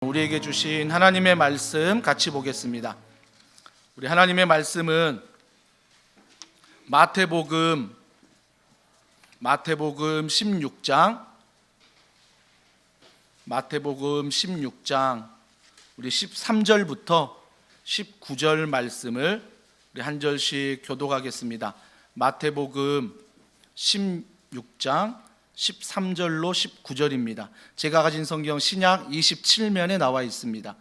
우리에게 주신 하나님의 말씀 같이 보겠습니다. 우리 하나님의 말씀은 마태복음 16장 우리 13절부터 19절 말씀을 우리 한 절씩 교독하겠습니다. 마태복음 16장 13절로 19절입니다. 제가 가진 성경 신약 27면에 나와 있습니다.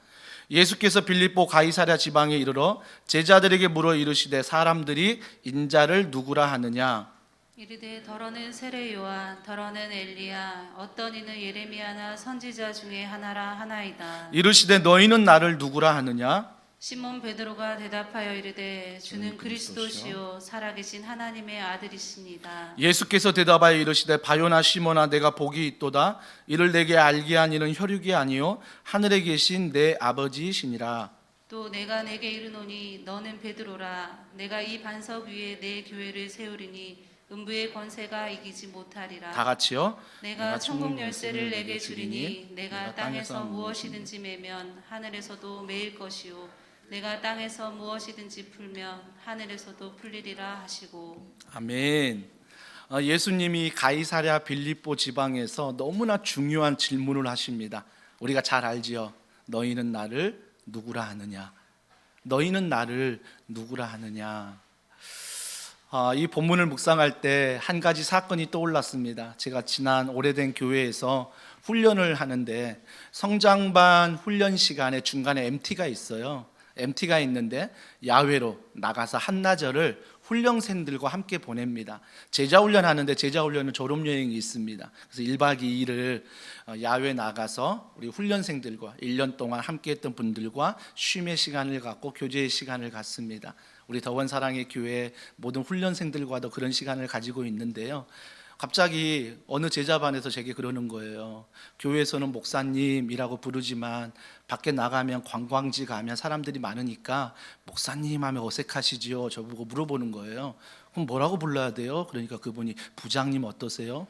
예수께서 빌립보 가이사랴 지방에 이르러 제자들에게 물어 이르시되 사람들이 인자를 누구라 하느냐. 이르되 더러는 세례요한 더러는 엘리야 어떤 이는 예레미야나 선지자 중에 하나라 하나이다. 이르시되 너희는 나를 누구라 하느냐. 시몬 베드로가 대답하여 이르되 주는 그리스도시요 살아계신 하나님의 아들이시니이다. 예수께서 대답하여 이르시되 바요나 시몬아 내가 복이 있도다. 이를 내게 알게 한 이는 혈육이 아니요 하늘에 계신 내 아버지이시니라. 또 내가 내게 이르노니 너는 베드로라 내가 이 반석 위에 내 교회를 세우리니 음부의 권세가 이기지 못하리라. 다 같이요. 내가 천국 열쇠를 내게 주리니 내가 땅에서 무엇이든지 매면 하늘에서도 매일 것이요 내가 땅에서 무엇이든지 풀면 하늘에서도 풀리리라 하시고. 아멘. 예수님이 가이사랴 빌립보 지방에서 너무나 중요한 질문을 하십니다. 우리가 잘 알지요. 너희는 나를 누구라 하느냐. 너희는 나를 누구라 하느냐. 이 본문을 묵상할 때 한 가지 사건이 떠올랐습니다. 제가 지난 오래된 교회에서 훈련을 하는데 성장반 훈련 시간에 중간에 MT가 있어요. MT가 있는데 야외로 나가서 한나절을 훈련생들과 함께 보냅니다. 제자훈련 하는데 제자훈련은 졸업여행이 있습니다. 그래서 1박 2일을 야외 나가서 우리 훈련생들과 1년 동안 함께 했던 분들과 쉼의 시간을 갖고 교제의 시간을 갖습니다. 우리 더원사랑의 교회 모든 훈련생들과도 그런 시간을 가지고 있는데요. 갑자기 어느 제자반에서 제게 그러는 거예요. 교회에서는 목사님이라고 부르지만 밖에 나가면 관광지 가면 사람들이 많으니까 목사님 하면 어색하시지요? 저보고 물어보는 거예요. 그럼 뭐라고 불러야 돼요? 그러니까 그분이 부장님 어떠세요?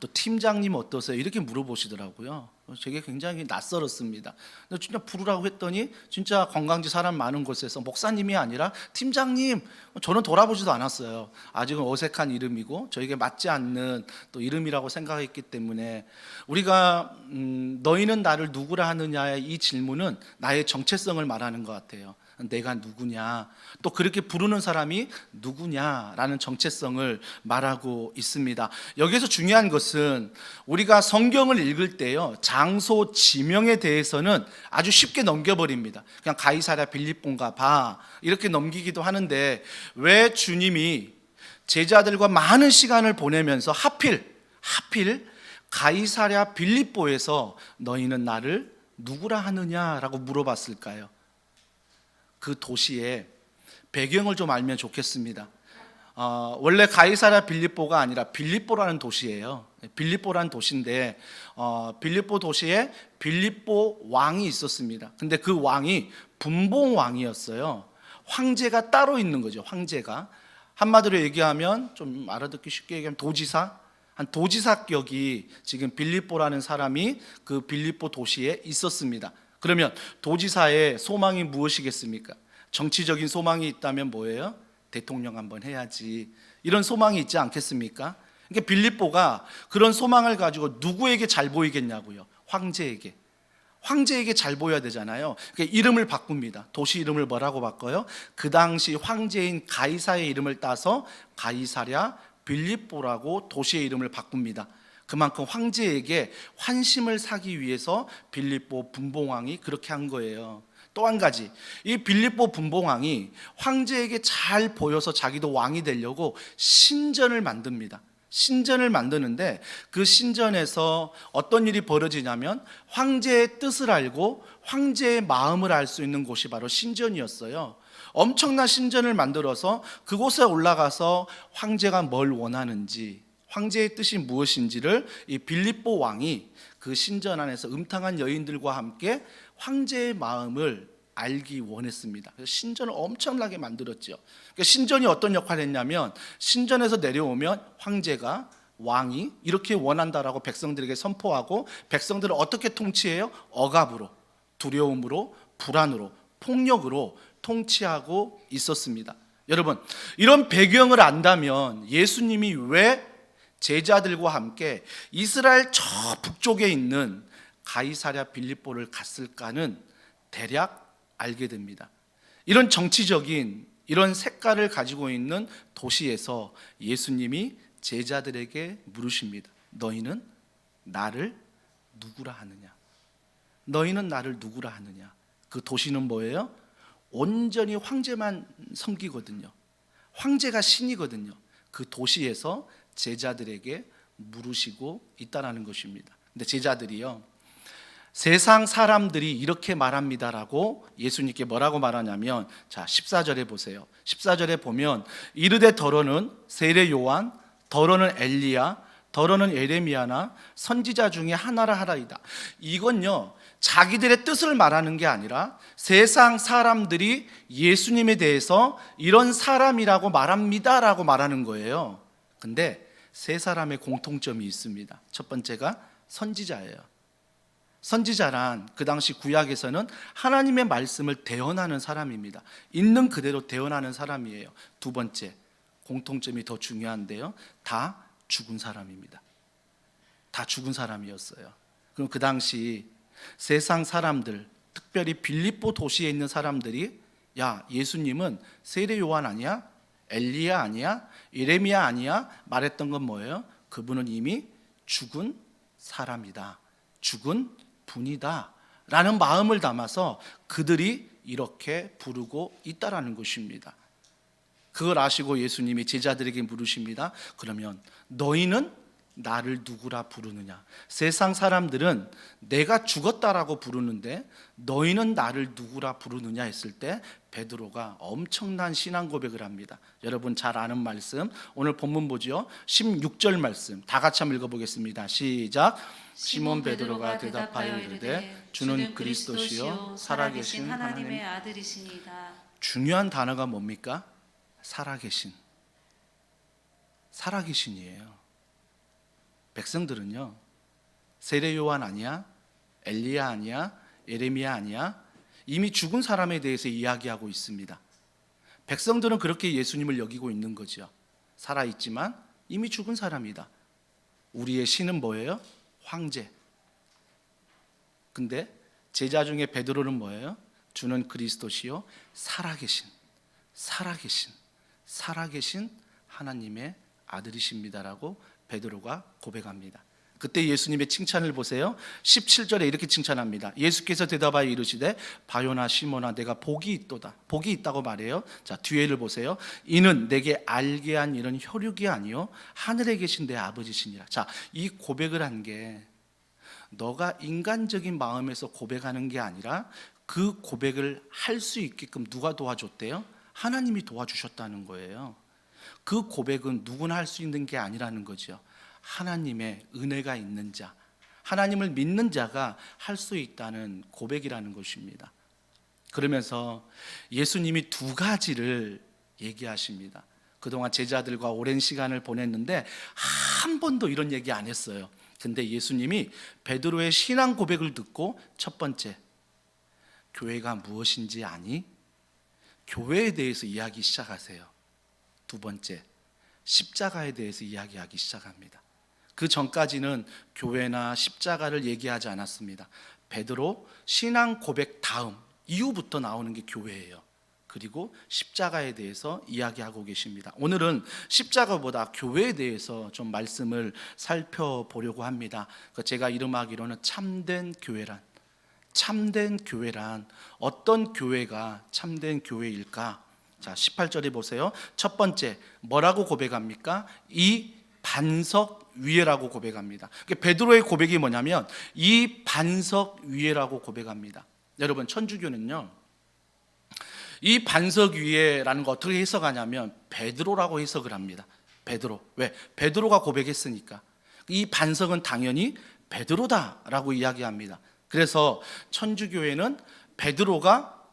또 팀장님 어떠세요? 이렇게 물어보시더라고요. 제게 굉장히 낯설었습니다. 근데 진짜 부르라고 했더니 진짜 관광지 사람 많은 곳에서 목사님이 아니라 팀장님, 저는 돌아보지도 않았어요. 아직은 어색한 이름이고 저에게 맞지 않는 또 이름이라고 생각했기 때문에 우리가 너희는 나를 누구라 하느냐의 이 질문은 나의 정체성을 말하는 것 같아요. 내가 누구냐, 또 그렇게 부르는 사람이 누구냐라는 정체성을 말하고 있습니다. 여기서 중요한 것은 우리가 성경을 읽을 때요, 장소 지명에 대해서는 아주 쉽게 넘겨버립니다. 그냥 가이사랴 빌립보인가 봐 이렇게 넘기기도 하는데 왜 주님이 제자들과 많은 시간을 보내면서 하필 가이사랴 빌립보에서 너희는 나를 누구라 하느냐라고 물어봤을까요? 그 도시의 배경을 좀 알면 좋겠습니다. 원래 가이사랴 빌립보가 아니라 빌립보라는 도시예요. 빌립보라는 도시인데 빌립보 도시에 빌립보 왕이 있었습니다. 근데 그 왕이 분봉 왕이었어요. 황제가 따로 있는 거죠. 황제가 한마디로 얘기하면 좀 알아듣기 쉽게 얘기하면 도지사, 한 도지사격이 지금 빌립보라는 사람이 그 빌립보 도시에 있었습니다. 그러면 도지사의 소망이 무엇이겠습니까? 정치적인 소망이 있다면 뭐예요? 대통령 한번 해야지, 이런 소망이 있지 않겠습니까? 그러니까 빌립보가 그런 소망을 가지고 누구에게 잘 보이겠냐고요? 황제에게 잘 보여야 되잖아요. 그러니까 이름을 바꿉니다. 도시 이름을 뭐라고 바꿔요? 그 당시 황제인 가이사의 이름을 따서 가이사랴 빌립보라고 도시의 이름을 바꿉니다. 그만큼 황제에게 환심을 사기 위해서 빌립보 분봉왕이 그렇게 한 거예요. 또 한 가지, 이 빌립보 분봉왕이 황제에게 잘 보여서 자기도 왕이 되려고 신전을 만듭니다. 신전을 만드는데 그 신전에서 어떤 일이 벌어지냐면 황제의 뜻을 알고 황제의 마음을 알 수 있는 곳이 바로 신전이었어요. 엄청난 신전을 만들어서 그곳에 올라가서 황제가 뭘 원하는지, 황제의 뜻이 무엇인지를 이 빌립보 왕이 그 신전 안에서 음탕한 여인들과 함께 황제의 마음을 알기 원했습니다. 그래서 신전을 엄청나게 만들었죠. 그러니까 신전이 어떤 역할을 했냐면 신전에서 내려오면 황제가 왕이 이렇게 원한다라고 백성들에게 선포하고 백성들을 어떻게 통치해요? 억압으로. 두려움으로, 불안으로, 폭력으로 통치하고 있었습니다. 여러분, 이런 배경을 안다면 예수님이 왜 제자들과 함께 이스라엘 저 북쪽에 있는 가이사랴 빌립보를 갔을까는 대략 알게 됩니다. 이런 정치적인 이런 색깔을 가지고 있는 도시에서 예수님이 제자들에게 물으십니다. 너희는 나를 누구라 하느냐? 너희는 나를 누구라 하느냐? 그 도시는 뭐예요? 온전히 황제만 섬기거든요. 황제가 신이거든요. 그 도시에서 제자들에게 물으시고 있다라는 것입니다. 근데 제자들이요, 세상 사람들이 이렇게 말합니다라고 예수님께 뭐라고 말하냐면, 자 14절에 보세요. 14절에 보면 이르되 더러는 세례 요한, 더러는 엘리야, 더러는 예레미야나 선지자 중에 하나라 하라이다. 이건요, 자기들의 뜻을 말하는 게 아니라 세상 사람들이 예수님에 대해서 이런 사람이라고 말합니다라고 말하는 거예요. 근데 세 사람의 공통점이 있습니다. 첫 번째가 선지자예요. 선지자란 그 당시 구약에서는 하나님의 말씀을 대언하는 사람입니다. 있는 그대로 대언하는 사람이에요. 두 번째, 공통점이 더 중요한데요, 다 죽은 사람입니다. 다 죽은 사람이었어요. 그럼 그 당시 세상 사람들, 특별히 빌립보 도시에 있는 사람들이, 야 예수님은 세례 요한 아니야? 엘리야 아니야? 예레미야 아니야? 말했던 건 뭐예요? 그분은 이미 죽은 사람이다, 죽은 분이다 라는 마음을 담아서 그들이 이렇게 부르고 있다라는 것입니다. 그걸 아시고 예수님이 제자들에게 물으십니다. 그러면 너희는 나를 누구라 부르느냐? 세상 사람들은 내가 죽었다라고 부르는데 너희는 나를 누구라 부르느냐 했을 때 베드로가 엄청난 신앙 고백을 합니다. 여러분 잘 아는 말씀, 오늘 본문 보죠. 16절 말씀 다 같이 한번 읽어보겠습니다. 시작. 시몬 베드로가 대답하여 이르되 주는 그리스도시요 살아계신 하나님의 아들이시니이다. 중요한 단어가 뭡니까? 살아계신이에요. 백성들은요, 세례 요한 아니야? 엘리야 아니야? 예레미야 아니야? 이미 죽은 사람에 대해서 이야기하고 있습니다. 백성들은 그렇게 예수님을 여기고 있는 거죠. 살아있지만 이미 죽은 사람이다. 우리의 신은 뭐예요? 황제. 근데 제자 중에 베드로는 뭐예요? 주는 그리스도시요 살아계신 하나님의 아들이십니다라고 베드로가 고백합니다. 그때 예수님의 칭찬을 보세요. 17절에 이렇게 칭찬합니다. 예수께서 대답하여 이르시되 바요나 시몬아 내가 복이 있도다. 복이 있다고 말해요. 자 뒤에를 보세요. 이는 내게 알게 한 이런 혈육이 아니요 하늘에 계신 내 아버지시니라. 자, 이 고백을 한 게 너가 인간적인 마음에서 고백하는 게 아니라 그 고백을 할 수 있게끔 누가 도와줬대요? 하나님이 도와주셨다는 거예요. 그 고백은 누구나 할 수 있는 게 아니라는 거죠. 하나님의 은혜가 있는 자, 하나님을 믿는 자가 할 수 있다는 고백이라는 것입니다. 그러면서 예수님이 두 가지를 얘기하십니다. 그동안 제자들과 오랜 시간을 보냈는데 한 번도 이런 얘기 안 했어요. 근데 예수님이 베드로의 신앙 고백을 듣고 첫 번째, 교회가 무엇인지 아니? 교회에 대해서 이야기 시작하세요. 두 번째, 십자가에 대해서 이야기하기 시작합니다. 그 전까지는 교회나 십자가를 얘기하지 않았습니다. 베드로 신앙 고백 다음 이후부터 나오는 게 교회예요. 그리고 십자가에 대해서 이야기하고 계십니다. 오늘은 십자가보다 교회에 대해서 좀 말씀을 살펴보려고 합니다. 제가 이름하기로는 참된 교회란 어떤 교회가 참된 교회일까? 자, 18절에 보세요. 첫 번째, 뭐라고 고백합니까? 이 반석 위에라고 고백합니다. 베드로의 고백이 뭐냐면 이 반석 위에라고 고백합니다. 여러분, 천주교는요, 이 반석 위에라는 거 어떻게 해석하냐면 베드로라고 해석을 합니다. 베드로. 왜? 베드로가 고백했으니까. 이 반석은 당연히 베드로다라고 이야기합니다. 그래서 천주교회는 베드로가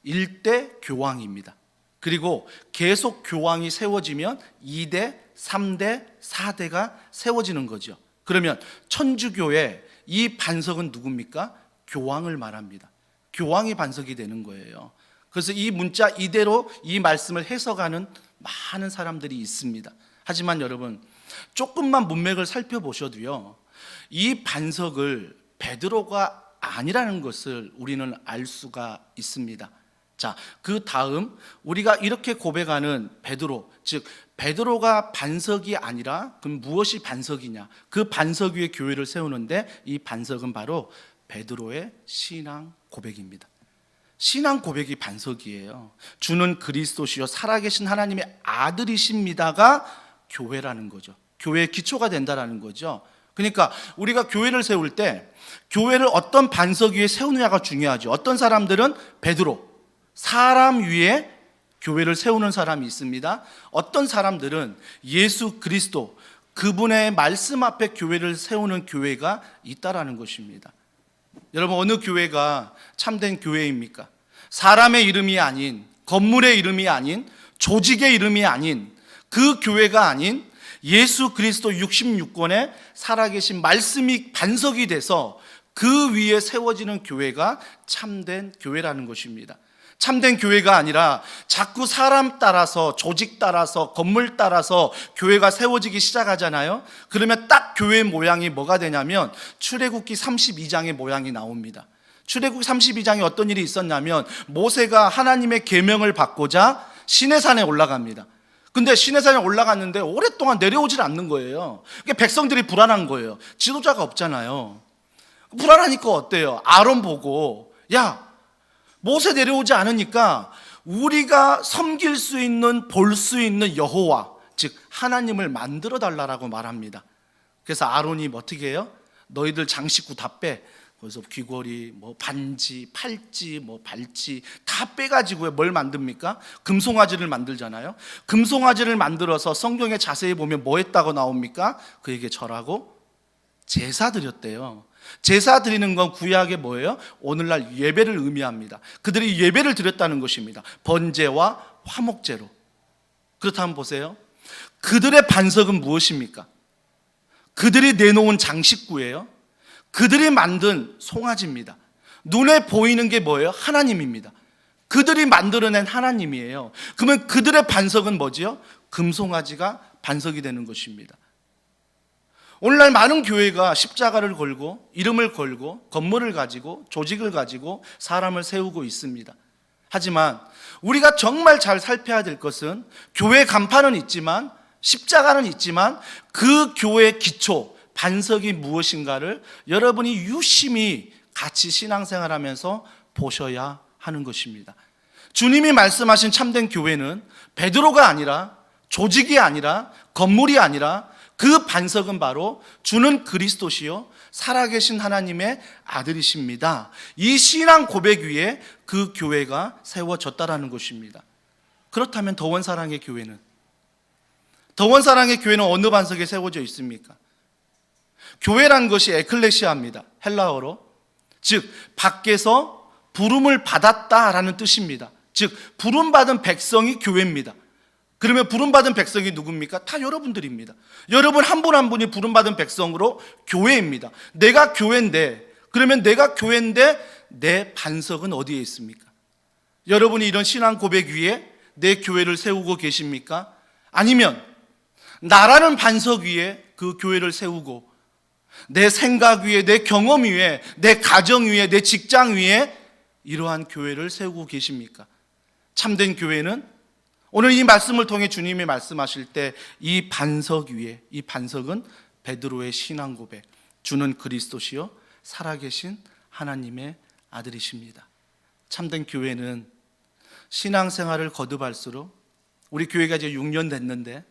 1대 교황입니다. 그리고 계속 교황이 세워지면 2대, 3대, 4대가 세워지는 거죠. 그러면 천주교의 이 반석은 누굽니까? 교황을 말합니다. 교황이 반석이 되는 거예요. 그래서 이 문자 이대로 이 말씀을 해석하는 많은 사람들이 있습니다. 하지만 여러분, 조금만 문맥을 살펴보셔도요, 이 반석을 베드로가 아니라는 것을 우리는 알 수가 있습니다. 자, 그 다음 우리가 이렇게 고백하는 베드로, 즉 베드로가 반석이 아니라 그럼 무엇이 반석이냐? 그 반석 위에 교회를 세우는데 이 반석은 바로 베드로의 신앙 고백입니다. 신앙 고백이 반석이에요. 주는 그리스도시요 살아계신 하나님의 아들이십니다가 교회라는 거죠. 교회의 기초가 된다라는 거죠. 그러니까 우리가 교회를 세울 때 교회를 어떤 반석 위에 세우느냐가 중요하죠. 어떤 사람들은 베드로, 사람 위에 교회를 세우는 사람이 있습니다. 어떤 사람들은 예수 그리스도, 그분의 말씀 앞에 교회를 세우는 교회가 있다라는 것입니다. 여러분, 어느 교회가 참된 교회입니까? 사람의 이름이 아닌, 건물의 이름이 아닌, 조직의 이름이 아닌, 그 교회가 아닌 예수 그리스도 66권의 살아계신 말씀이 반석이 돼서 그 위에 세워지는 교회가 참된 교회라는 것입니다. 참된 교회가 아니라 자꾸 사람 따라서, 조직 따라서, 건물 따라서 교회가 세워지기 시작하잖아요. 그러면 딱 교회의 모양이 뭐가 되냐면 출애굽기 32장의 모양이 나옵니다. 출애굽기 32장에 어떤 일이 있었냐면 모세가 하나님의 계명을 받고자 시내산에 올라갑니다. 근데 시내산에 올라갔는데 오랫동안 내려오질 않는 거예요. 그러니까 백성들이 불안한 거예요. 지도자가 없잖아요. 불안하니까 어때요? 아론 보고, 야, 모세 내려오지 않으니까 우리가 섬길 수 있는, 볼 수 있는 여호와, 즉 하나님을 만들어 달라고 말합니다. 그래서 아론이 어떻게 해요? 너희들 장식구 다 빼. 그래서 귀걸이, 뭐 반지, 팔찌, 뭐 발찌 다 빼가지고 뭘 만듭니까? 금송아지를 만들잖아요. 금송아지를 만들어서 성경에 자세히 보면 뭐 했다고 나옵니까? 그에게 절하고 제사 드렸대요. 제사 드리는 건 구약의 뭐예요? 오늘날 예배를 의미합니다. 그들이 예배를 드렸다는 것입니다. 번제와 화목제로. 그렇다면 보세요. 그들의 반석은 무엇입니까? 그들이 내놓은 장식구예요. 그들이 만든 송아지입니다. 눈에 보이는 게 뭐예요? 하나님입니다. 그들이 만들어낸 하나님이에요. 그러면 그들의 반석은 뭐지요? 금송아지가 반석이 되는 것입니다. 오늘날 많은 교회가 십자가를 걸고 이름을 걸고 건물을 가지고 조직을 가지고 사람을 세우고 있습니다. 하지만 우리가 정말 잘 살펴야 될 것은 교회 간판은 있지만 십자가는 있지만 그 교회의 기초, 반석이 무엇인가를 여러분이 유심히 같이 신앙생활하면서 보셔야 하는 것입니다. 주님이 말씀하신 참된 교회는 베드로가 아니라, 조직이 아니라, 건물이 아니라 그 반석은 바로 주는 그리스도시요 살아계신 하나님의 아들이십니다. 이 신앙 고백 위에 그 교회가 세워졌다라는 것입니다. 그렇다면 더원사랑의 교회는? 더원사랑의 교회는 어느 반석에 세워져 있습니까? 교회란 것이 에클레시아입니다. 헬라어로. 즉 밖에서 부름을 받았다라는 뜻입니다. 즉 부름받은 백성이 교회입니다. 그러면 부름받은 백성이 누굽니까? 다 여러분들입니다. 여러분 한 분 한 분이 부름받은 백성으로 교회입니다. 내가 교회인데, 그러면 내가 교회인데 내 반석은 어디에 있습니까? 여러분이 이런 신앙 고백 위에 내 교회를 세우고 계십니까? 아니면 나라는 반석 위에 그 교회를 세우고 내 생각 위에, 내 경험 위에, 내 가정 위에, 내 직장 위에 이러한 교회를 세우고 계십니까? 참된 교회는 오늘 이 말씀을 통해 주님이 말씀하실 때 이 반석 위에, 이 반석은 베드로의 신앙 고백, 주는 그리스도시요 살아계신 하나님의 아들이십니다. 참된 교회는 신앙생활을 거듭할수록, 우리 교회가 이제 6년 됐는데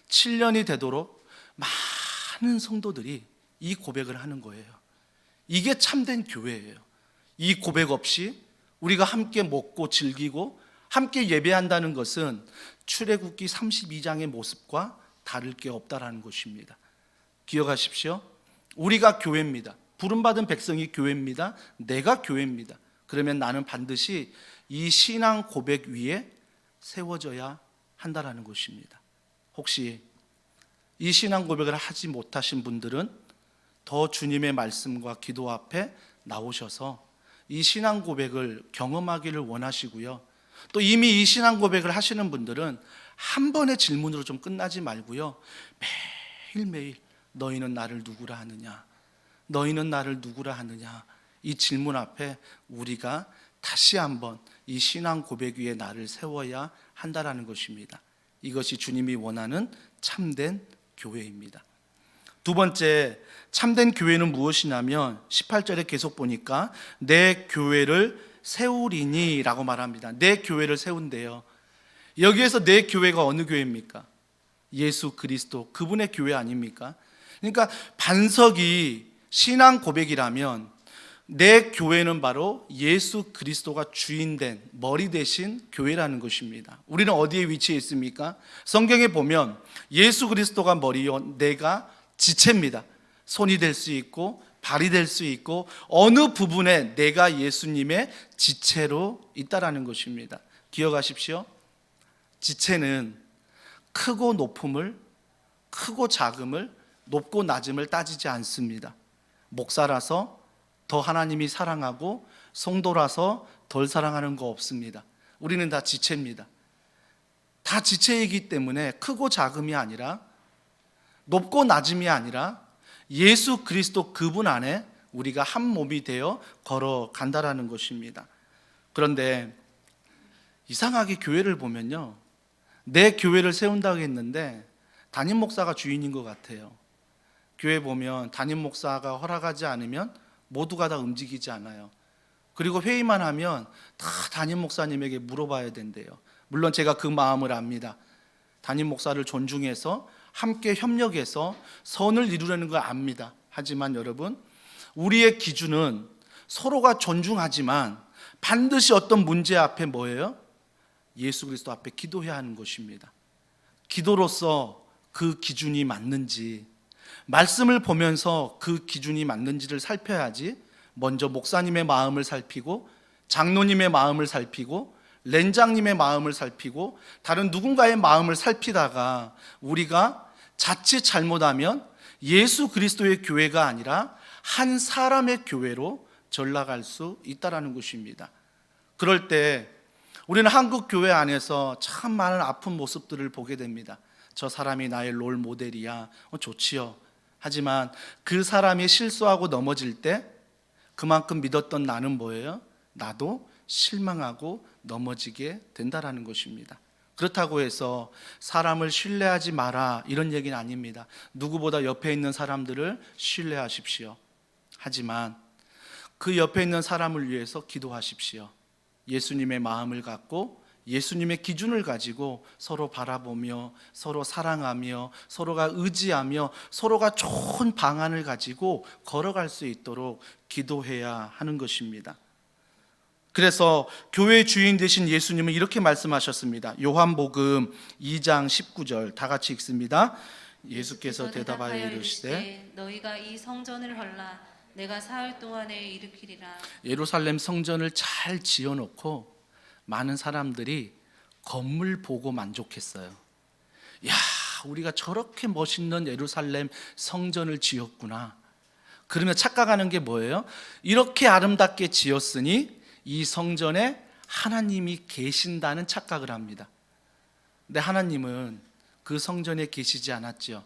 7년이 되도록 많은 성도들이 이 고백을 하는 거예요. 이게 참된 교회예요. 이 고백 없이 우리가 함께 먹고 즐기고 함께 예배한다는 것은 출애굽기 32장의 모습과 다를 게 없다라는 것입니다. 기억하십시오. 우리가 교회입니다. 부름받은 백성이 교회입니다. 내가 교회입니다. 그러면 나는 반드시 이 신앙 고백 위에 세워져야 한다라는 것입니다. 혹시 이 신앙 고백을 하지 못하신 분들은 더 주님의 말씀과 기도 앞에 나오셔서 이 신앙 고백을 경험하기를 원하시고요. 또 이미 이 신앙 고백을 하시는 분들은 한 번의 질문으로 좀 끝나지 말고요. 매일매일 너희는 나를 누구라 하느냐? 너희는 나를 누구라 하느냐? 이 질문 앞에 우리가 다시 한번 이 신앙 고백 위에 나를 세워야 한다라는 것입니다. 이것이 주님이 원하는 참된 교회입니다. 두 번째, 참된 교회는 무엇이냐면 18절에 계속 보니까 내 교회를 세우리니 라고 말합니다. 내 교회를 세운대요. 여기에서 내 교회가 어느 교회입니까? 예수 그리스도, 그분의 교회 아닙니까? 그러니까 반석이 신앙 고백이라면 내 교회는 바로 예수 그리스도가 주인된 머리 대신 교회라는 것입니다. 우리는 어디에 위치해 있습니까? 성경에 보면 예수 그리스도가 머리요, 내가 지체입니다. 손이 될 수 있고 발이 될 수 있고 어느 부분에 내가 예수님의 지체로 있다라는 것입니다. 기억하십시오. 지체는 크고 높음을, 크고 작음을, 높고 낮음을 따지지 않습니다. 목사라서 더 하나님이 사랑하고 성도라서 덜 사랑하는 거 없습니다. 우리는 다 지체입니다. 다 지체이기 때문에 크고 작음이 아니라, 높고 낮음이 아니라 예수 그리스도 그분 안에 우리가 한 몸이 되어 걸어간다라는 것입니다. 그런데 이상하게 교회를 보면요, 내 교회를 세운다고 했는데 담임 목사가 주인인 것 같아요. 교회 보면 담임 목사가 허락하지 않으면 모두가 다 움직이지 않아요. 그리고 회의만 하면 다 담임 목사님에게 물어봐야 된대요. 물론 제가 그 마음을 압니다. 담임 목사를 존중해서 함께 협력해서 선을 이루려는 걸 압니다. 하지만 여러분, 우리의 기준은 서로가 존중하지만 반드시 어떤 문제 앞에 뭐예요? 예수 그리스도 앞에 기도해야 하는 것입니다. 기도로서 그 기준이 맞는지, 말씀을 보면서 그 기준이 맞는지를 살펴야지 먼저 목사님의 마음을 살피고 장로님의 마음을 살피고 렌장님의 마음을 살피고 다른 누군가의 마음을 살피다가 우리가 자칫 잘못하면 예수 그리스도의 교회가 아니라 한 사람의 교회로 전락할 수 있다는 것입니다. 그럴 때 우리는 한국 교회 안에서 참 많은 아픈 모습들을 보게 됩니다. 저 사람이 나의 롤 모델이야. 좋지요. 하지만 그 사람이 실수하고 넘어질 때 그만큼 믿었던 나는 뭐예요? 나도 실망하고 넘어지게 된다라는 것입니다. 그렇다고 해서 사람을 신뢰하지 마라 이런 얘기는 아닙니다. 누구보다 옆에 있는 사람들을 신뢰하십시오. 하지만 그 옆에 있는 사람을 위해서 기도하십시오. 예수님의 마음을 갖고 예수님의 기준을 가지고 서로 바라보며 서로 사랑하며 서로가 의지하며 서로가 좋은 방안을 가지고 걸어갈 수 있도록 기도해야 하는 것입니다. 그래서 교회의 주인 되신 예수님은 이렇게 말씀하셨습니다. 요한복음 2장 19절 다 같이 읽습니다. 예수께서 대답하여 이르시되 너희가 이 성전을 헐라 내가 사흘 동안에 일으키리라. 예루살렘 성전을 잘 지어놓고 많은 사람들이 건물 보고 만족했어요. 야, 우리가 저렇게 멋있는 예루살렘 성전을 지었구나. 그러면 착각하는 게 뭐예요? 이렇게 아름답게 지었으니 이 성전에 하나님이 계신다는 착각을 합니다. 근데 하나님은 그 성전에 계시지 않았죠.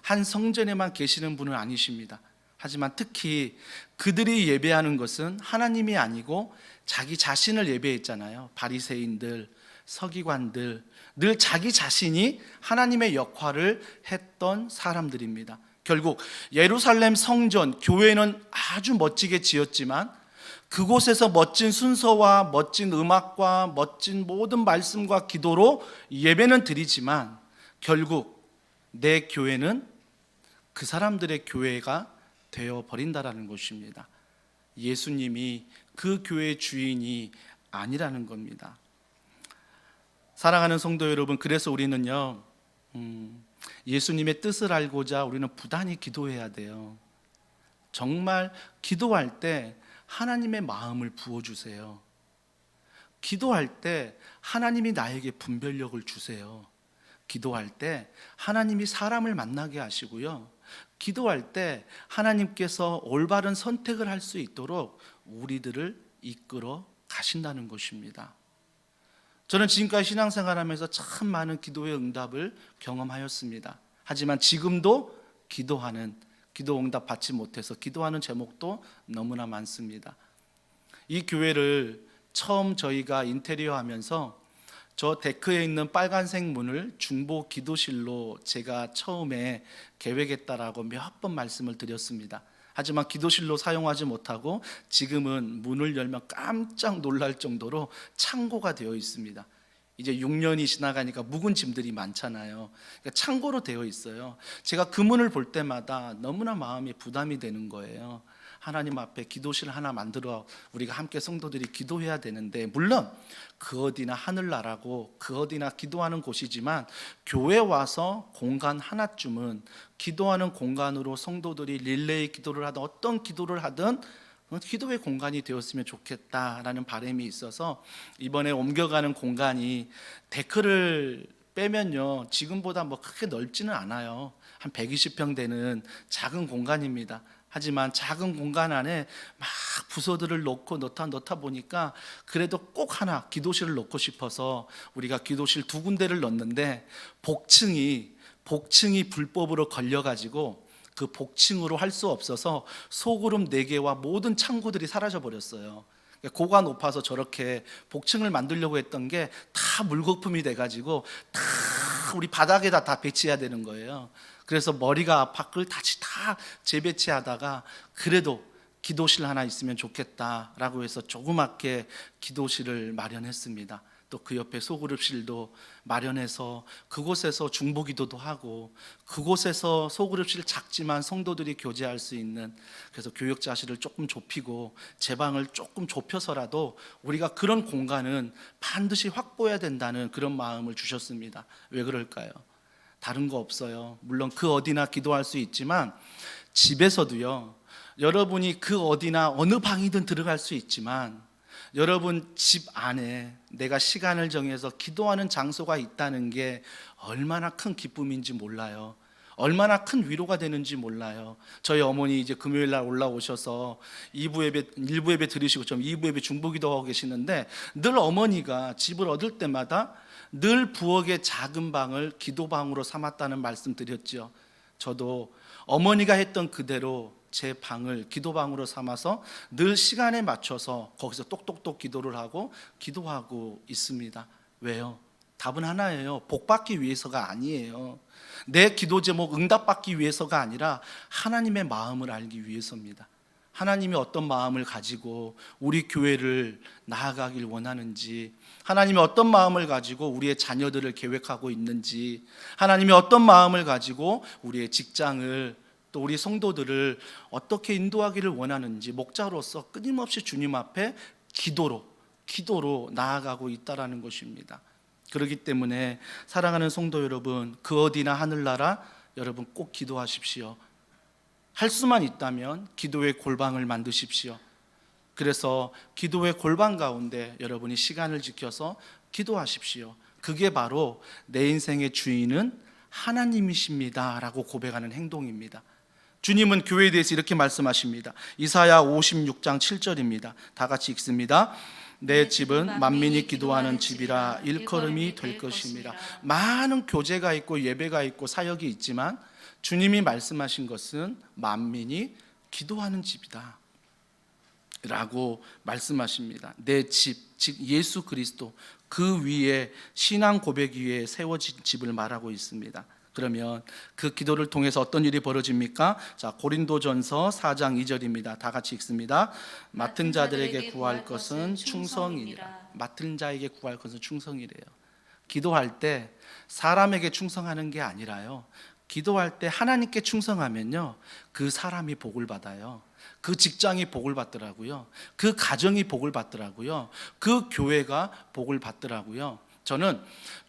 한 성전에만 계시는 분은 아니십니다. 하지만 특히 그들이 예배하는 것은 하나님이 아니고 자기 자신을 예배했잖아요. 바리새인들, 서기관들, 늘 자기 자신이 하나님의 역할을 했던 사람들입니다. 결국 예루살렘 성전, 교회는 아주 멋지게 지었지만 그곳에서 멋진 순서와 멋진 음악과 멋진 모든 말씀과 기도로 예배는 드리지만 결국 내 교회는 그 사람들의 교회가 되어버린다라는 것입니다. 예수님이 그 교회의 주인이 아니라는 겁니다. 사랑하는 성도 여러분, 그래서 우리는요 예수님의 뜻을 알고자 우리는 부단히 기도해야 돼요. 정말 기도할 때 하나님의 마음을 부어주세요. 기도할 때 하나님이 나에게 분별력을 주세요. 기도할 때 하나님이 사람을 만나게 하시고요, 기도할 때 하나님께서 올바른 선택을 할 수 있도록 우리들을 이끌어 가신다는 것입니다. 저는 지금까지 신앙생활하면서 참 많은 기도의 응답을 경험하였습니다. 하지만 지금도 기도 응답 받지 못해서 기도하는 제목도 너무나 많습니다. 이 교회를 처음 저희가 인테리어 하면서 저 데크에 있는 빨간색 문을 중보 기도실로 제가 처음에 계획했다라고 몇 번 말씀을 드렸습니다. 하지만 기도실로 사용하지 못하고 지금은 문을 열면 깜짝 놀랄 정도로 창고가 되어 있습니다. 이제 6년이 지나가니까 묵은 짐들이 많잖아요. 그러니까 창고로 되어 있어요. 제가 그 문을 볼 때마다 너무나 마음이 부담이 되는 거예요. 하나님 앞에 기도실 하나 만들어 우리가 함께 성도들이 기도해야 되는데, 물론 그 어디나 하늘나라고 그 어디나 기도하는 곳이지만 교회 와서 공간 하나쯤은 기도하는 공간으로 성도들이 릴레이 기도를 하든 어떤 기도를 하든 기도의 공간이 되었으면 좋겠다라는 바람이 있어서 이번에 옮겨가는 공간이 데크를 빼면요 지금보다 뭐 크게 넓지는 않아요. 한 120평 되는 작은 공간입니다. 하지만 작은 공간 안에 막 부서들을 넣고 넣다 보니까 그래도 꼭 하나 기도실을 넣고 싶어서 우리가 기도실 2군데를 넣는데 복층이 불법으로 걸려가지고 그 복층으로 할 수 없어서 소그룹 4개와 모든 창고들이 사라져 버렸어요. 고가 높아서 저렇게 복층을 만들려고 했던 게 다 물거품이 돼가지고 다 우리 바닥에다 다 배치해야 되는 거예요. 그래서 머리가 밖을 다시 다 재배치하다가 그래도 기도실 하나 있으면 좋겠다라고 해서 조그맣게 기도실을 마련했습니다. 또 그 옆에 소그룹실도 마련해서 그곳에서 중보기도도 하고 그곳에서 소그룹실 작지만 성도들이 교제할 수 있는, 그래서 교역자실을 조금 좁히고 제 방을 조금 좁혀서라도 우리가 그런 공간은 반드시 확보해야 된다는 그런 마음을 주셨습니다. 왜 그럴까요? 다른 거 없어요. 물론 그 어디나 기도할 수 있지만 집에서도요 여러분이 그 어디나 어느 방이든 들어갈 수 있지만 여러분 집 안에 내가 시간을 정해서 기도하는 장소가 있다는 게 얼마나 큰 기쁨인지 몰라요. 얼마나 큰 위로가 되는지 몰라요. 저희 어머니 이제 금요일 날 올라오셔서 1부 예배 들으시고 좀 2부 예배 중보기도 하고 계시는데 늘 어머니가 집을 얻을 때마다 늘 부엌의 작은 방을 기도방으로 삼았다는 말씀 드렸죠. 저도 어머니가 했던 그대로 제 방을 기도방으로 삼아서 늘 시간에 맞춰서 거기서 똑똑똑 기도를 하고 기도하고 있습니다. 왜요? 답은 하나예요. 복받기 위해서가 아니에요. 내 기도 제목 응답받기 위해서가 아니라 하나님의 마음을 알기 위해서입니다. 하나님이 어떤 마음을 가지고 우리 교회를 나아가길 원하는지, 하나님이 어떤 마음을 가지고 우리의 자녀들을 계획하고 있는지, 하나님이 어떤 마음을 가지고 우리의 직장을 또 우리 성도들을 어떻게 인도하기를 원하는지 목자로서 끊임없이 주님 앞에 기도로 나아가고 있다라는 것입니다. 그렇기 때문에 사랑하는 성도 여러분, 그 어디나 하늘나라 여러분 꼭 기도하십시오. 할 수만 있다면 기도의 골방을 만드십시오. 그래서 기도의 골방 가운데 여러분이 시간을 지켜서 기도하십시오. 그게 바로 내 인생의 주인은 하나님이십니다 라고 고백하는 행동입니다. 주님은 교회에 대해서 이렇게 말씀하십니다. 이사야 56장 7절입니다. 다 같이 읽습니다. 내 집은 만민이 기도하는 집이라 일컬음이 될 것입니다. 많은 교제가 있고 예배가 있고 사역이 있지만 주님이 말씀하신 것은 만민이 기도하는 집이다 라고 말씀하십니다. 내 집, 즉 예수 그리스도 그 위에 신앙 고백 위에 세워진 집을 말하고 있습니다. 그러면 그 기도를 통해서 어떤 일이 벌어집니까? 자, 고린도전서 4장 2절입니다. 다 같이 읽습니다. 맡은 자들에게 구할 것은 충성이니라. 맡은 자에게 구할 것은 충성이래요. 기도할 때 사람에게 충성하는 게 아니라요, 기도할 때 하나님께 충성하면요 그 사람이 복을 받아요. 그 직장이 복을 받더라고요. 그 가정이 복을 받더라고요. 그 교회가 복을 받더라고요. 저는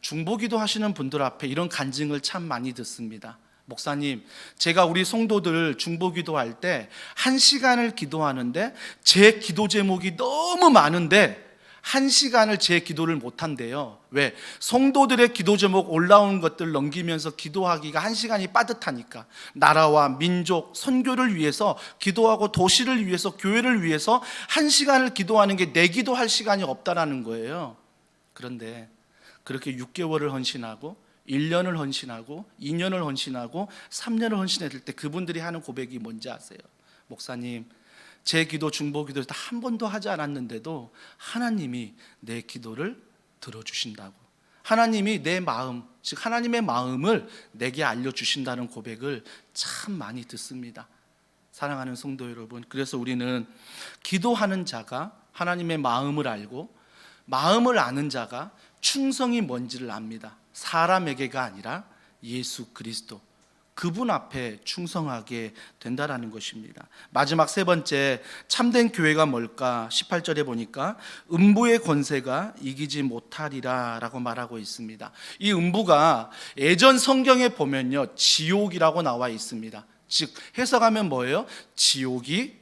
중보기도 하시는 분들 앞에 이런 간증을 참 많이 듣습니다. 목사님, 제가 우리 성도들 중보기도 할 때 1시간을 기도하는데 제 기도 제목이 너무 많은데 한 시간을 제 기도를 못 한대요. 왜? 성도들의 기도 제목 올라온 것들 넘기면서 기도하기가 한 시간이 빠듯하니까. 나라와 민족, 선교를 위해서 기도하고 도시를 위해서, 교회를 위해서 한 시간을 기도하는 게 내 기도할 시간이 없다라는 거예요. 그런데 그렇게 6개월을 헌신하고 1년을 헌신하고 2년을 헌신하고 3년을 헌신했을 때 그분들이 하는 고백이 뭔지 아세요? 목사님, 제 기도, 중보 기도를 다 한 번도 하지 않았는데도 하나님이 내 기도를 들어주신다고, 하나님이 내 마음, 즉 하나님의 마음을 내게 알려주신다는 고백을 참 많이 듣습니다. 사랑하는 성도 여러분, 그래서 우리는 기도하는 자가 하나님의 마음을 알고, 마음을 아는 자가 충성이 뭔지를 압니다. 사람에게가 아니라 예수 그리스도, 그분 앞에 충성하게 된다라는 것입니다. 마지막 세 번째, 참된 교회가 뭘까? 18절에 보니까 음부의 권세가 이기지 못하리라 라고 말하고 있습니다. 이 음부가 예전 성경에 보면요, 지옥이라고 나와 있습니다. 즉 해석하면 뭐예요? 지옥이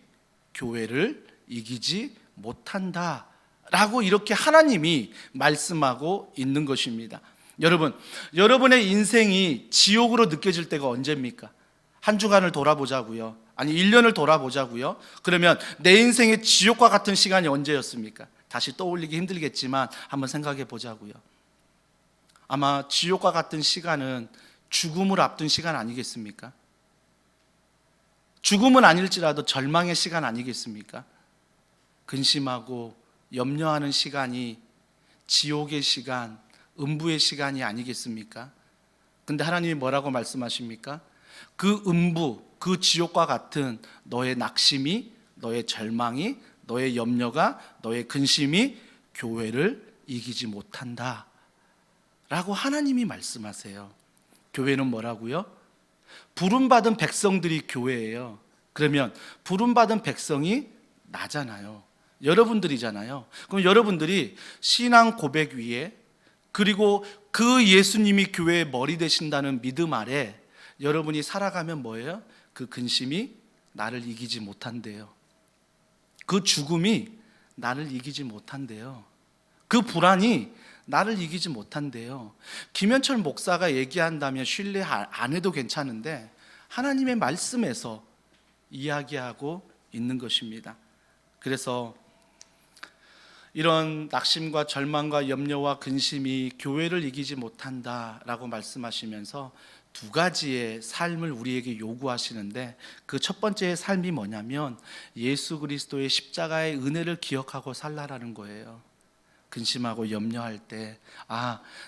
교회를 이기지 못한다 라고 이렇게 하나님이 말씀하고 있는 것입니다. 여러분, 여러분의 인생이 지옥으로 느껴질 때가 언제입니까? 한 주간을 돌아보자고요. 아니 1년을 돌아보자고요. 그러면 내 인생의 지옥과 같은 시간이 언제였습니까? 다시 떠올리기 힘들겠지만 한번 생각해 보자고요. 아마 지옥과 같은 시간은 죽음을 앞둔 시간 아니겠습니까? 죽음은 아닐지라도 절망의 시간 아니겠습니까? 근심하고 염려하는 시간이 지옥의 시간, 음부의 시간이 아니겠습니까? 근데 하나님이 뭐라고 말씀하십니까? 그 음부, 그 지옥과 같은 너의 낙심이, 너의 절망이, 너의 염려가, 너의 근심이 교회를 이기지 못한다 라고 하나님이 말씀하세요. 교회는 뭐라고요? 부름받은 백성들이 교회예요. 그러면 부름받은 백성이 나잖아요. 여러분들이잖아요. 그럼 여러분들이 신앙 고백 위에, 그리고 그 예수님이 교회의 머리 되신다는 믿음 아래 여러분이 살아가면 뭐예요? 그 근심이 나를 이기지 못한대요. 그 죽음이 나를 이기지 못한대요. 그 불안이 나를 이기지 못한대요. 김현철 목사가 얘기한다면 신뢰 안 해도 괜찮은데 하나님의 말씀에서 이야기하고 있는 것입니다. 그래서 이런 낙심과 절망과 염려와 근심이 교회를 이기지 못한다라고 말씀하시면서 두 가지의 삶을 우리에게 요구하시는데, 그 첫 번째의 삶이 뭐냐면 예수 그리스도의 십자가의 은혜를 기억하고 살라라는 거예요. 근심하고 염려할 때,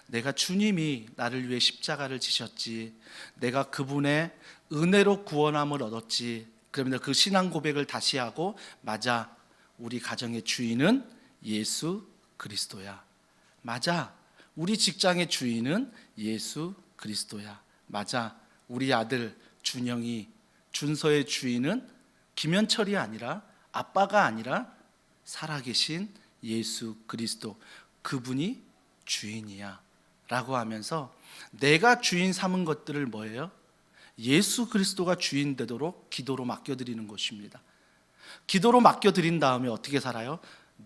내가 주님이 나를 위해 십자가를 지셨지, 내가 그분의 은혜로 구원함을 얻었지. 그러면 그 신앙 고백을 다시 하고, 맞아, 우리 가정의 주인은 예수 그리스도야. 맞아, 우리 직장의 주인은 예수 그리스도야. 맞아, 우리 아들 준영이, 준서의 주인은 김현철이 아니라, 아빠가 아니라 살아계신 예수 그리스도, 그분이 주인이야 라고 하면서 내가 주인 삼은 것들을 뭐예요? 예수 그리스도가 주인 되도록 기도로 맡겨드리는 것입니다. 기도로 맡겨드린 다음에 어떻게 살아요?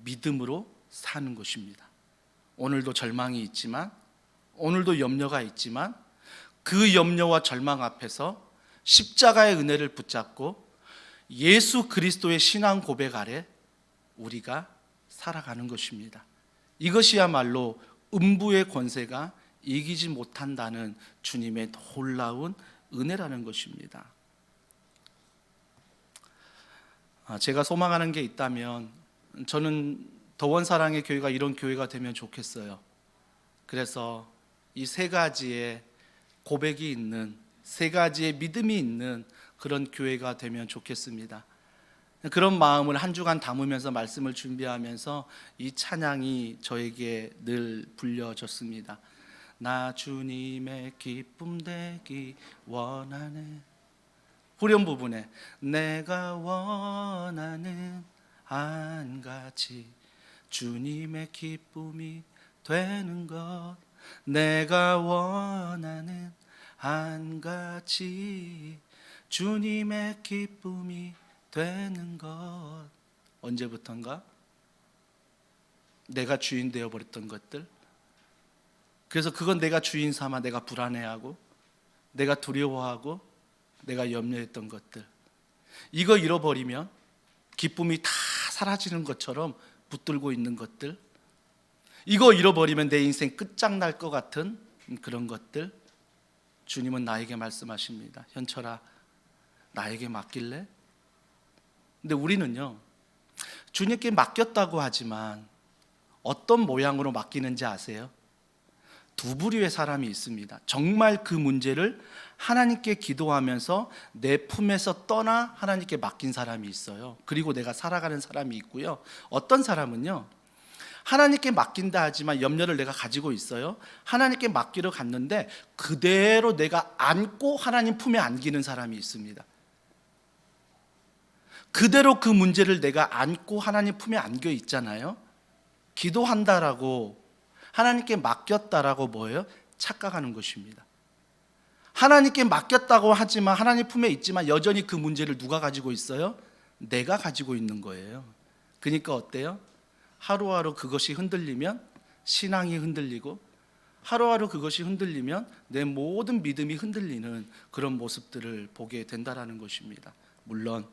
믿음으로 사는 것입니다. 오늘도 절망이 있지만, 오늘도 염려가 있지만, 그 염려와 절망 앞에서 십자가의 은혜를 붙잡고 예수 그리스도의 신앙 고백 아래 우리가 살아가는 것입니다. 이것이야말로 음부의 권세가 이기지 못한다는 주님의 놀라운 은혜라는 것입니다. 제가 소망하는 게 있다면 저는 더원사랑의 교회가 이런 교회가 되면 좋겠어요. 그래서 이 세 가지의 고백이 있는, 세 가지의 믿음이 있는 그런 교회가 되면 좋겠습니다. 그런 마음을 한 주간 담으면서 말씀을 준비하면서 이 찬양이 저에게 늘 불려졌습니다. 나 주님의 기쁨 되기 원하네. 후렴 부분에 내가 원하는 한 가지 주님의 기쁨이 되는 것, 내가 원하는 한 가지 주님의 기쁨이 되는 것. 언제부턴가? 내가 주인 되어 버렸던 것들. 그래서 그건 내가 주인 삼아 내가 불안해하고 내가 두려워하고 내가 염려했던 것들, 이거 잃어버리면 기쁨이 다 사라지는 것처럼 붙들고 있는 것들, 이거 잃어버리면 내 인생 끝장날 것 같은 그런 것들, 주님은 나에게 말씀하십니다. 현철아, 나에게 맡길래? 근데 우리는요, 주님께 맡겼다고 하지만 어떤 모양으로 맡기는지 아세요? 두 부류의 사람이 있습니다. 정말 그 문제를 하나님께 기도하면서 내 품에서 떠나 하나님께 맡긴 사람이 있어요. 그리고 내가 살아가는 사람이 있고요. 어떤 사람은요, 하나님께 맡긴다 하지만 염려를 내가 가지고 있어요. 하나님께 맡기러 갔는데 그대로 내가 안고 하나님 품에 안기는 사람이 있습니다. 그대로 그 문제를 내가 안고 하나님 품에 안겨 있잖아요. 기도한다라고, 하나님께 맡겼다라고 뭐예요? 착각하는 것입니다. 하나님께 맡겼다고 하지만, 하나님 품에 있지만 여전히 그 문제를 누가 가지고 있어요? 내가 가지고 있는 거예요. 그러니까 어때요? 하루하루 그것이 흔들리면 신앙이 흔들리고, 하루하루 그것이 흔들리면 내 모든 믿음이 흔들리는 그런 모습들을 보게 된다라는 것입니다. 물론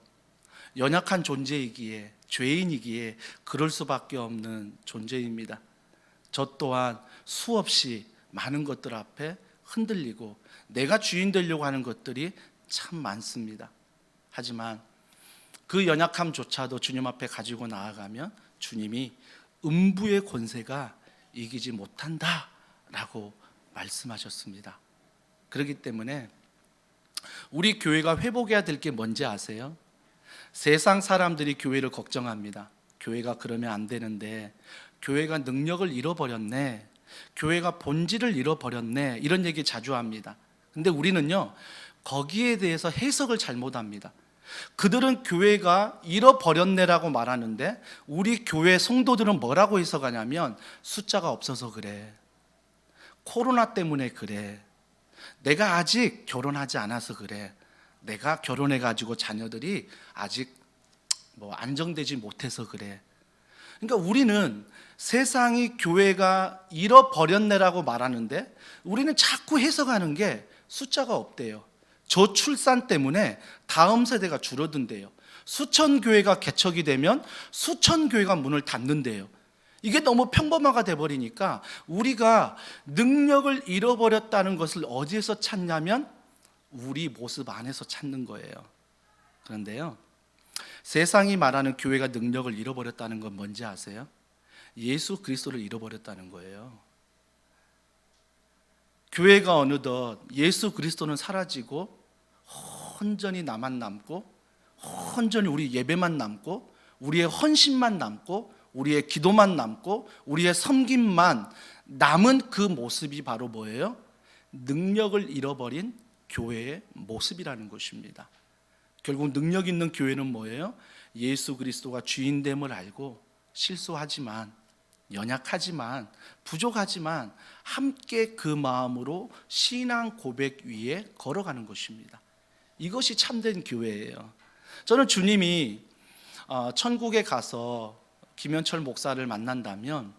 연약한 존재이기에, 죄인이기에 그럴 수밖에 없는 존재입니다. 저 또한 수없이 많은 것들 앞에 흔들리고 내가 주인 되려고 하는 것들이 참 많습니다. 하지만 그 연약함조차도 주님 앞에 가지고 나아가면 주님이 음부의 권세가 이기지 못한다라고 말씀하셨습니다. 그렇기 때문에 우리 교회가 회복해야 될 게 뭔지 아세요? 세상 사람들이 교회를 걱정합니다. 교회가 그러면 안 되는데, 교회가 능력을 잃어버렸네, 교회가 본질을 잃어버렸네, 이런 얘기 자주 합니다. 근데 우리는요, 거기에 대해서 해석을 잘못합니다. 그들은 교회가 잃어버렸네라고 말하는데 우리 교회 성도들은 뭐라고 해석하냐면, 숫자가 없어서 그래, 코로나 때문에 그래, 내가 아직 결혼하지 않아서 그래, 내가 결혼해가지고 자녀들이 아직 안정되지 못해서 그래. 그러니까 우리는 세상이 교회가 잃어버렸네라고 말하는데 우리는 자꾸 해석하는 게 숫자가 없대요. 저출산 때문에 다음 세대가 줄어든대요. 수천 교회가 개척이 되면 수천 교회가 문을 닫는데요. 이게 너무 평범화가 돼버리니까 우리가 능력을 잃어버렸다는 것을 어디에서 찾냐면 우리 모습 안에서 찾는 거예요. 그런데요, 세상이 말하는 교회가 능력을 잃어버렸다는 건 뭔지 아세요? 예수 그리스도를 잃어버렸다는 거예요. 교회가 어느덧 예수 그리스도는 사라지고 헌전히 나만 남고, 헌전히 우리 예배만 남고, 우리의 헌신만 남고, 우리의 기도만 남고, 우리의 섬김만 남은 그 모습이 바로 뭐예요? 능력을 잃어버린 교회의 모습이라는 것입니다. 결국 능력 있는 교회는 뭐예요? 예수 그리스도가 주인됨을 알고 실수하지만, 연약하지만, 부족하지만 함께 그 마음으로 신앙 고백 위에 걸어가는 것입니다. 이것이 참된 교회예요. 저는 주님이 천국에 가서 김현철 목사를 만난다면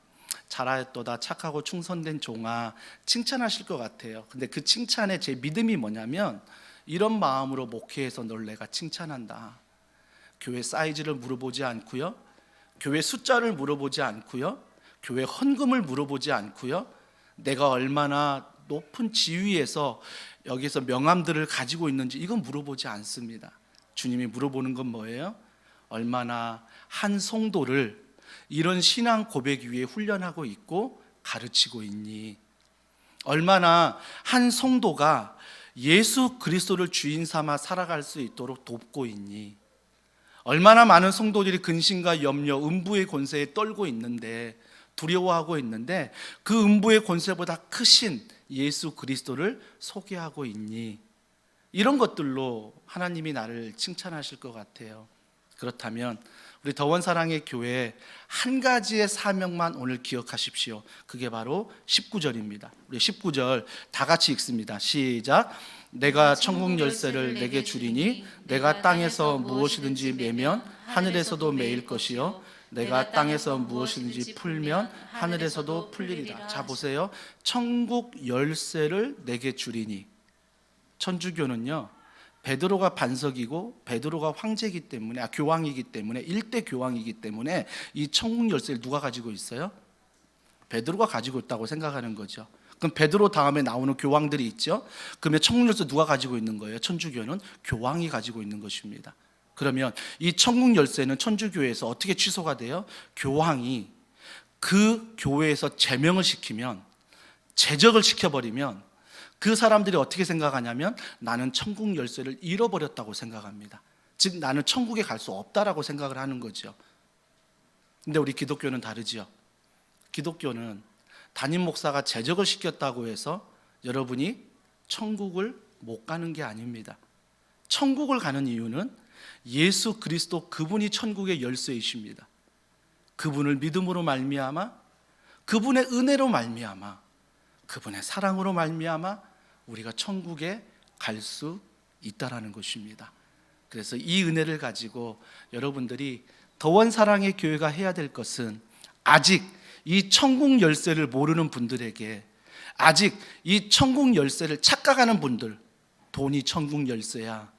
잘하였도다 착하고 충성된 종아 칭찬하실 것 같아요. 근데 그 칭찬에 제 믿음이 뭐냐면, 이런 마음으로 목회해서 널 내가 칭찬한다. 교회 사이즈를 물어보지 않고요, 교회 숫자를 물어보지 않고요, 교회 헌금을 물어보지 않고요, 내가 얼마나 높은 지위에서 여기서 명함들을 가지고 있는지 이건 물어보지 않습니다. 주님이 물어보는 건 뭐예요? 얼마나 한 성도를 이런 신앙 고백 위에 훈련하고 있고 가르치고 있니? 얼마나 한 성도가 예수 그리스도를 주인 삼아 살아갈 수 있도록 돕고 있니? 얼마나 많은 성도들이 근심과 염려, 음부의 권세에 떨고 있는데, 두려워하고 있는데 그 음부의 권세보다 크신 예수 그리스도를 소개하고 있니? 이런 것들로 하나님이 나를 칭찬하실 것 같아요. 그렇다면 우리 더원사랑의 교회 한 가지의 사명만 오늘 기억하십시오. 그게 바로 19절입니다. 우리 19절 다 같이 읽습니다. 시작. 내가 천국 열쇠를 내게 주리니 내가 땅에서 무엇이든지 매면 하늘에서도 매일 것이요 내가 땅에서 무엇이든지 풀면 하늘에서도 풀리리라. 자 보세요. 천국 열쇠를 내게 주리니. 천주교는요, 베드로가 반석이고 베드로가 황제이기 때문에, 교황이기 때문에, 일대 교황이기 때문에 이 천국 열쇠를 누가 가지고 있어요? 베드로가 가지고 있다고 생각하는 거죠. 그럼 베드로 다음에 나오는 교황들이 있죠. 그러면 천국 열쇠 누가 가지고 있는 거예요? 천주교는 교황이 가지고 있는 것입니다. 그러면 이 천국 열쇠는 천주교에서 어떻게 취소가 돼요? 교황이 그 교회에서 제명을 시키면, 제적을 시켜버리면 그 사람들이 어떻게 생각하냐면 나는 천국 열쇠를 잃어버렸다고 생각합니다. 즉 나는 천국에 갈 수 없다라고 생각을 하는 거죠. 근데 우리 기독교는 다르죠. 기독교는 담임 목사가 제적을 시켰다고 해서 여러분이 천국을 못 가는 게 아닙니다. 천국을 가는 이유는 예수 그리스도 그분이 천국의 열쇠이십니다. 그분을 믿음으로 말미암아, 그분의 은혜로 말미암아, 그분의 사랑으로 말미암아 우리가 천국에 갈 수 있다라는 것입니다. 그래서 이 은혜를 가지고 여러분들이 더원 사랑의 교회가 해야 될 것은, 아직 이 천국 열쇠를 모르는 분들에게, 아직 이 천국 열쇠를 착각하는 분들, 돈이 천국 열쇠야,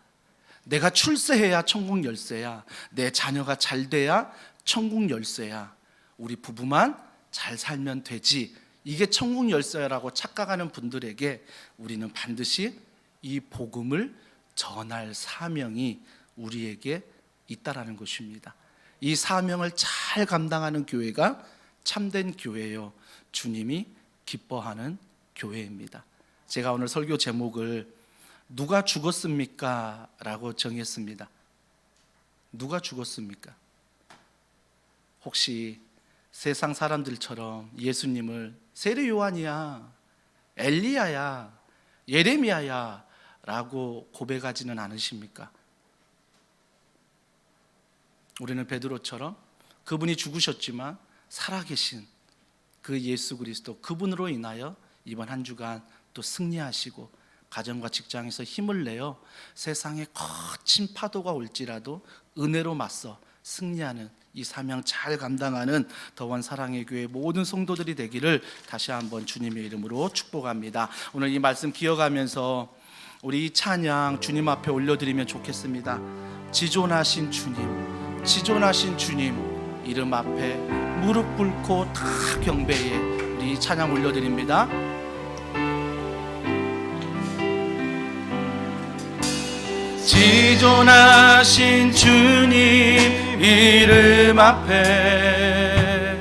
내가 출세해야 천국 열쇠야, 내 자녀가 잘 돼야 천국 열쇠야, 우리 부부만 잘 살면 되지, 이게 천국 열쇠라고 착각하는 분들에게 우리는 반드시 이 복음을 전할 사명이 우리에게 있다라는 것입니다. 이 사명을 잘 감당하는 교회가 참된 교회요, 주님이 기뻐하는 교회입니다. 제가 오늘 설교 제목을 누가 죽었습니까? 라고 정했습니다. 누가 죽었습니까? 혹시 세상 사람들처럼 예수님을 세례 요한이야, 엘리야야, 예레미야야 라고 고백하지는 않으십니까? 우리는 베드로처럼 그분이 죽으셨지만 살아계신 그 예수 그리스도, 그분으로 인하여 이번 한 주간 또 승리하시고 가정과 직장에서 힘을 내어 세상에 거친 파도가 올지라도 은혜로 맞서 승리하는 이 사명 잘 감당하는 더원 사랑의 교회 모든 성도들이 되기를 다시 한번 주님의 이름으로 축복합니다. 오늘 이 말씀 기억하면서 우리 이 찬양 주님 앞에 올려드리면 좋겠습니다. 지존하신 주님, 지존하신 주님 이름 앞에 무릎 꿇고 다 경배해 우리 이 찬양 올려드립니다. 지존하신 주님 이름 앞에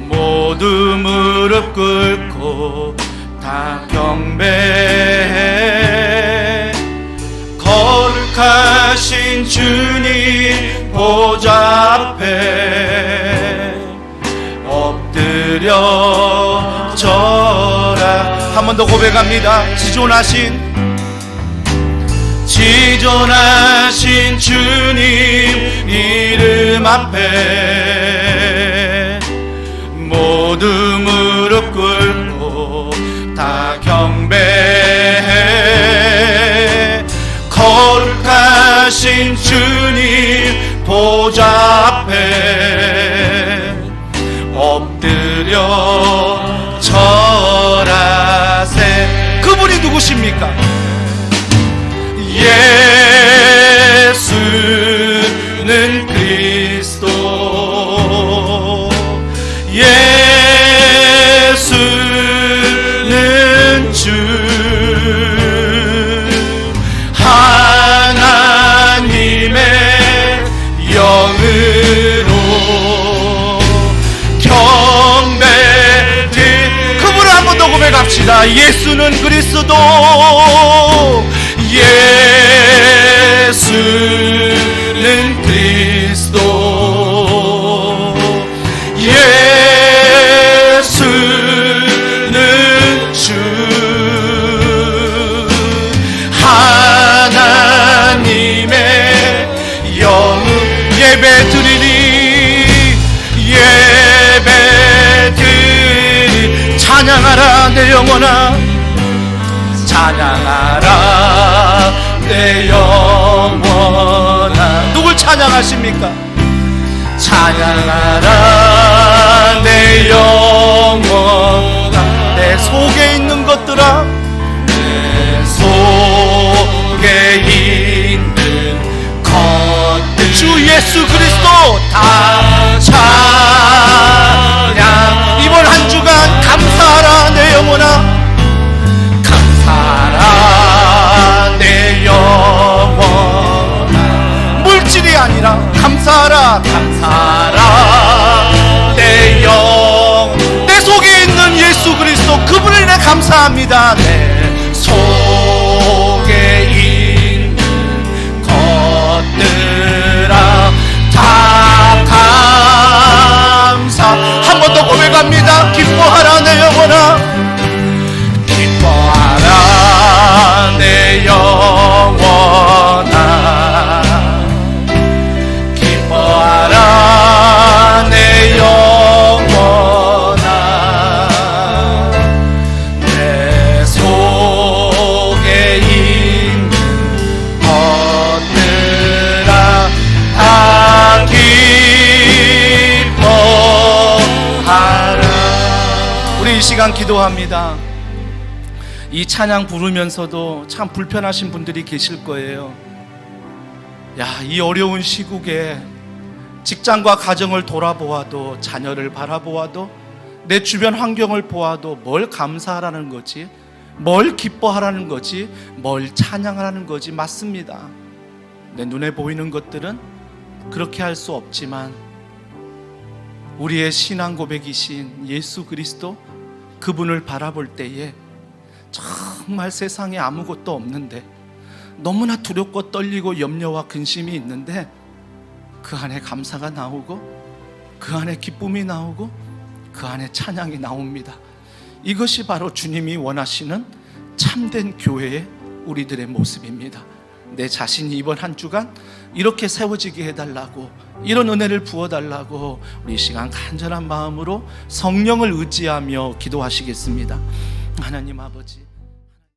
모두 무릎 꿇고 다 경배해 거룩하신 주님 보좌 앞에 엎드려 절하. 한 번 더 고백합니다. 지존하신 주님 이름 앞에 모두 무릎 꿇고 다 경배해 거룩하신 주님 보좌 앞에 엎드려 절하세. 그분이 누구십니까? 예수는 그리스도, 예수는 주, 하나님의 영으로 경배드. 그분을 한 번 더 고백합시다. 예수는 그리스도, 예수는 그리스도, 예수는 주, 하나님의 영. 예배드리니 예배드리니 찬양하라 내 영혼아, 찬양하라 내 영혼아. 누굴 찬양하십니까? 찬양하라 내 영혼아. 내 속에 있는 것들아, 내 속에 있는 것들 주 예수 그리스도 다 찬양. 이번 한 주간 감사하라 내 영혼아. 감사하라 내 영혼아. 물질이 아니라 감사하라, 감사하라 내 영. 내 속에 있는 예수 그리스도 그분을 내 감사합니다. 내 속에 있는 것들아 다 감사. 한 번 더 고백합니다. 기뻐하라 내 영혼아. 기뻐하라 내 영혼아. 기뻐하라 내 영혼아. 내 속에 있는 것들아 다 기뻐하라. 우리 이 시간 기도합니다. 이 찬양 부르면서도 참 불편하신 분들이 계실 거예요. 야, 이 어려운 시국에 직장과 가정을 돌아보아도, 자녀를 바라보아도, 내 주변 환경을 보아도 뭘 감사하라는 거지, 뭘 기뻐하라는 거지, 뭘 찬양하라는 거지. 맞습니다. 내 눈에 보이는 것들은 그렇게 할 수 없지만 우리의 신앙 고백이신 예수 그리스도 그분을 바라볼 때에 정말 세상에 아무것도 없는데, 너무나 두렵고 떨리고 염려와 근심이 있는데 그 안에 감사가 나오고, 그 안에 기쁨이 나오고, 그 안에 찬양이 나옵니다. 이것이 바로 주님이 원하시는 참된 교회의 우리들의 모습입니다. 내 자신이 이번 한 주간 이렇게 세워지게 해달라고, 이런 은혜를 부어달라고 우리 이 시간 간절한 마음으로 성령을 의지하며 기도하시겠습니다. 하나님 아버지,